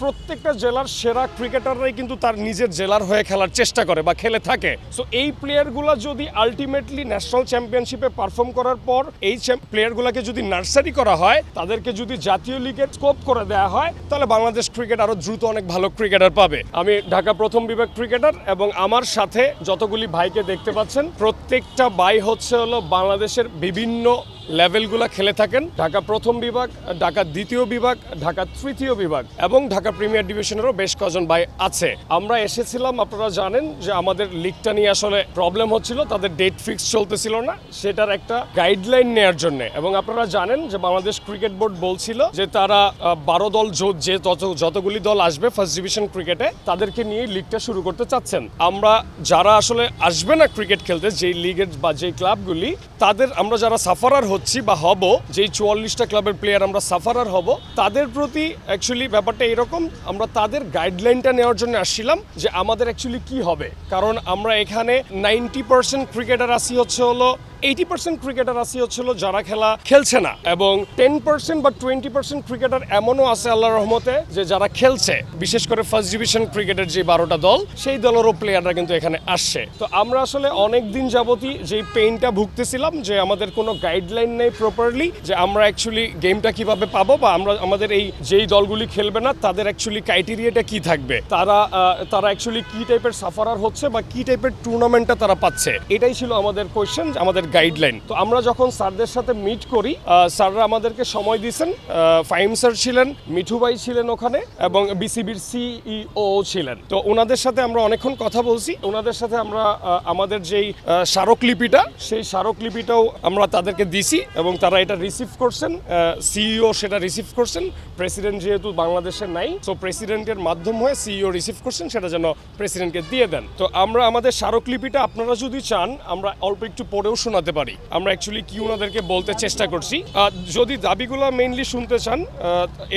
প্রত্যেকটা জেলার সেরা ক্রিকেটাররাই কিন্তু তার নিজের জেলার হয়ে খেলার চেষ্টা করে বা খেলে থাকে। সো এই প্লেয়ারগুলো যদি আলটিমেটলি ন্যাশনাল চ্যাম্পিয়নশিপে পারফর্ম করার পর এই প্লেয়ারগুলোকে যদি নার্সারি করা হয়, তাদেরকে যদি জাতীয় লিগের স্কোপ করে দেওয়া হয়, তাহলে বাংলাদেশ ক্রিকেট আরো দ্রুত অনেক ভালো ক্রিকেটার পাবে। আমি ঢাকা প্রথম বিভাগ ক্রিকেটার এবং আমার সাথে যতগুলি ভাইকে দেখতে পাচ্ছেন, প্রত্যেকটা ভাই হচ্ছে হলো বাংলাদেশের বিভিন্ন লেভেলগুলো খেলে থাকেন। ঢাকা প্রথম বিভাগ, ঢাকা দ্বিতীয় বিভাগ, ঢাকা তৃতীয় বিভাগ এবং ঢাকা প্রিমিয়ার ডিভিশনেরও বেশ কজন ভাই আছে। আমরা এসেছিলাম, আপনারা জানেন যে আমাদের লিগটা নিয়ে আসলে প্রবলেম হচ্ছিল, তাদের ডেট ফিক্স চলতেছিল না, সেটার একটা গাইডলাইন নেওয়ার জন্য। এবং আপনারা জানেন যে বাংলাদেশ ক্রিকেট বোর্ড বলছিল যে তারা 12 দল যে যতগুলি দল আসবে ফার্স্ট ডিভিশন ক্রিকেটে, তাদেরকে নিয়ে লিগটা শুরু করতে চাচ্ছেন। আমরা যারা আসলে আসবে না ক্রিকেট খেলতে, যেই লিগের বা যেই ক্লাবগুলি, তাদের আমরা যারা সাফারার হচ্ছি বা হব, যেই 44টা ক্লাবের প্লেয়ার আমরা সাফারার হব, তাদের প্রতি অ্যাকচুয়ালি ব্যাপারটা এরকম, আমরা তাদের গাইডলাইনটা নেওয়ার জন্য আসছিলাম যে আমাদের অ্যাকচুয়ালি কি হবে। কারণ আমরা এখানে 90% ক্রিকেটার আসি হচ্ছে হলো 80% ক্রিকেটার আসি হচ্ছিল যারা খেলছে না, এবং 10% বা 20% ক্রিকেটার এমনও আছে আল্লাহর রহমতে যে যারা খেলছে, বিশেষ করে ফার্স্ট ডিভিশন ক্রিকেটের যে 12টা দল, সেই দলেরও প্লেয়াররা কিন্তু এখানে আসছে। তো আমরা আসলে অনেক দিন যাবতই যেই পেইনটা ভুগতেছিলাম যে আমাদের কোনো গাইডলাইন নেই প্রপারলি, যে আমরা অ্যাকচুয়ালি গেমটা কিভাবে পাবো, বা আমাদের এই যেই দলগুলি খেলবে না তাদের অ্যাকচুয়ালি ক্রাইটেরিয়াটা কি থাকবে, তারা অ্যাকচুয়ালি কি টাইপের সাফারার হচ্ছে বা কি টাইপের টুর্নামেন্টটা তারা পাচ্ছে, এটাই ছিল আমাদের কোয়েশ্চেন, আমাদের গাইডলাইন। তো আমরা যখন স্যারদের সাথে মিট করি, স্যাররা আমাদেরকে সময় দিয়েছেন। ফাহিম স্যার ছিলেন, মিঠু ভাই ছিলেন ওখানে, এবং বিসিবির সিইও ছিলেন। তো ওনাদের সাথে আমরা অনেকক্ষণ কথা বলছি। ওনাদের সাথে আমরা আমাদের যেই স্মারকলিপিটা, সেই স্মারকলিপিটাও আমরা তাদেরকে দিছি এবং তারা এটা রিসিভ করছেন। সিইও সেটা রিসিভ করছেন। প্রেসিডেন্ট যেহেতু বাংলাদেশে নাই, সো প্রেসিডেন্টের মাধ্যম হয়ে সিইও রিসিভ করছেন, সেটা যেন প্রেসিডেন্টকে দিয়ে দেন। তো আমরা আমাদের স্মারকলিপিটা আপনারা যদি চান, আমরা অল্প একটু পড়েও শোনাতে পারি আমরা অ্যাকচুয়ালি কি ওনাদেরকে বলতে চেষ্টা করছি। যদি দাবিগুলো মেইনলি শুনতে চান,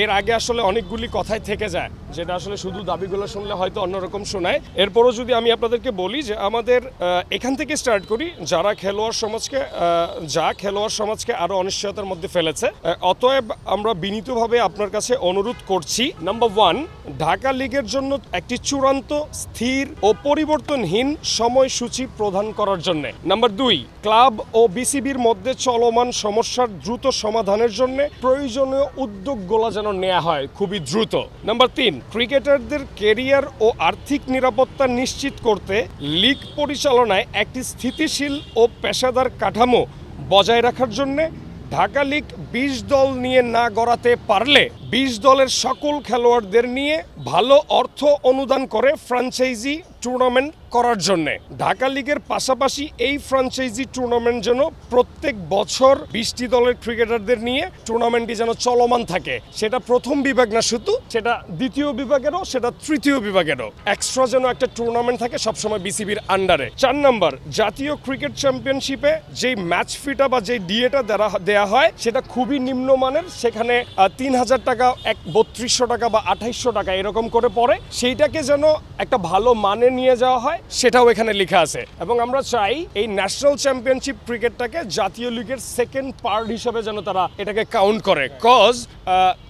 এর আগে আসলে অনেকগুলি কথাই থেকে যায়, যেটা আসলে শুধু দাবিগুলো শুনলে হয়তো অন্যরকম শোনায়। এরপরও যদি আমি আপনাদেরকে বলি যে আমাদের এখান থেকে স্টার্ট করি, যারা খেলোয়াড় সমাজকে আরো অনিশ্চয়তার মধ্যে ফেলেছে, অতএব আমরা বিনীতভাবে আপনার কাছে অনুরোধ করছি, নাম্বার 1, ঢাকা লিগের জন্য একটি চূড়ান্ত, স্থির ও পরিবর্তনহীন সময়সূচি প্রদান করার জন্য। নাম্বার 2, ক্লাব ও বিসিবির মধ্যে চলমান সমস্যার দ্রুত সমাধানের জন্য প্রয়োজনীয় উদ্যোগগুলো যেন নেওয়া হয় খুবই দ্রুত। নাম্বার 3, ক্রিকেটারদের ক্যারিয়ার ও আর্থিক নিরাপত্তা নিশ্চিত করতে লিগ পরিচালনায় একটি স্থিতিশীল ও পেশাদার কাঠামো বজায় রাখার জন্য ঢাকা লিগ 20 দল নিয়ে না গড়াতে পারলে 20 দলের সকল খেলোয়াড়দের নিয়ে ভালো অর্থ অনুদান করে ফ্র্যাঞ্চাইজি টুর্নামেন্ট করার জন্য। ঢাকা লিগের পাশাপাশি এই ফ্র্যাঞ্চাইজি টুর্নামেন্ট যেন প্রত্যেক বছর 20টি দলের ক্রিকেটারদের নিয়ে টুর্নামেন্টটি যেন চলমান থাকে। সেটা প্রথম বিভাগ না শুধু, সেটা দ্বিতীয় বিভাগেরও, সেটা তৃতীয় বিভাগেরও এক্সট্রা যেন একটা টুর্নামেন্ট থাকে সবসময় বিসিবির আন্ডারে। 4 নম্বর, জাতীয় ক্রিকেট চ্যাম্পিয়নশিপে যেই ম্যাচ ফিটা বা যেই ডিএটা দেয়া হয়, সেটা খুবই নিম্নমানের। সেখানে 3000 টাকা, 3200 টাকা বা 2800 টাকা এরকম করে পড়ে। সেইটাকে যেন একটা ভালো মানে নিয়ে যাওয়া হয়, সেটাও এখানে লেখা আছে। এবং আমরা চাই এই ন্যাশনাল চ্যাম্পিয়নশিপ ক্রিকেটটাকে জাতীয় লিগের সেকেন্ড পার্ট হিসেবে যেন তারা এটাকে কাউন্ট করে। কজ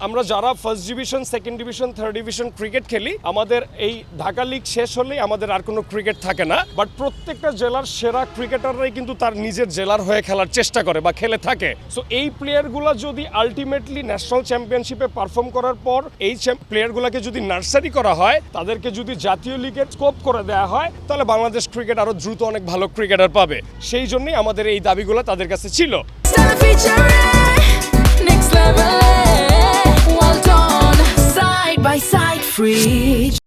আমরা যারা first division, second division, third division cricket খেলি, আমাদের এই ঢাকা লিগ শেষ হলেই আমাদের আর কোনো ক্রিকেট থাকে না। বাট প্রত্যেকটা জেলার সেরা ক্রিকেটাররাই কিন্তু তার নিজের জেলার হয়ে খেলার চেষ্টা করে বা খেলে থাকে। সো এই প্লেয়ারগুলো যদি আলটিমেটলি ন্যাশনাল চ্যাম্পিয়নশিপে পারফর্ম করার পর এই প্লেয়ারগুলোকে যদি নার্সারি করা হয়, তাদেরকে যদি জাতীয় লিগের স্কোপ করে দেওয়া হয়, তাহলে বাংলাদেশ ক্রিকেট আরো দ্রুত অনেক ভালো ক্রিকেটার পাবে। সেই জন্যই আমাদের এই দাবিগুলো তাদের কাছে ছিল। Next level, well done, side by side, free.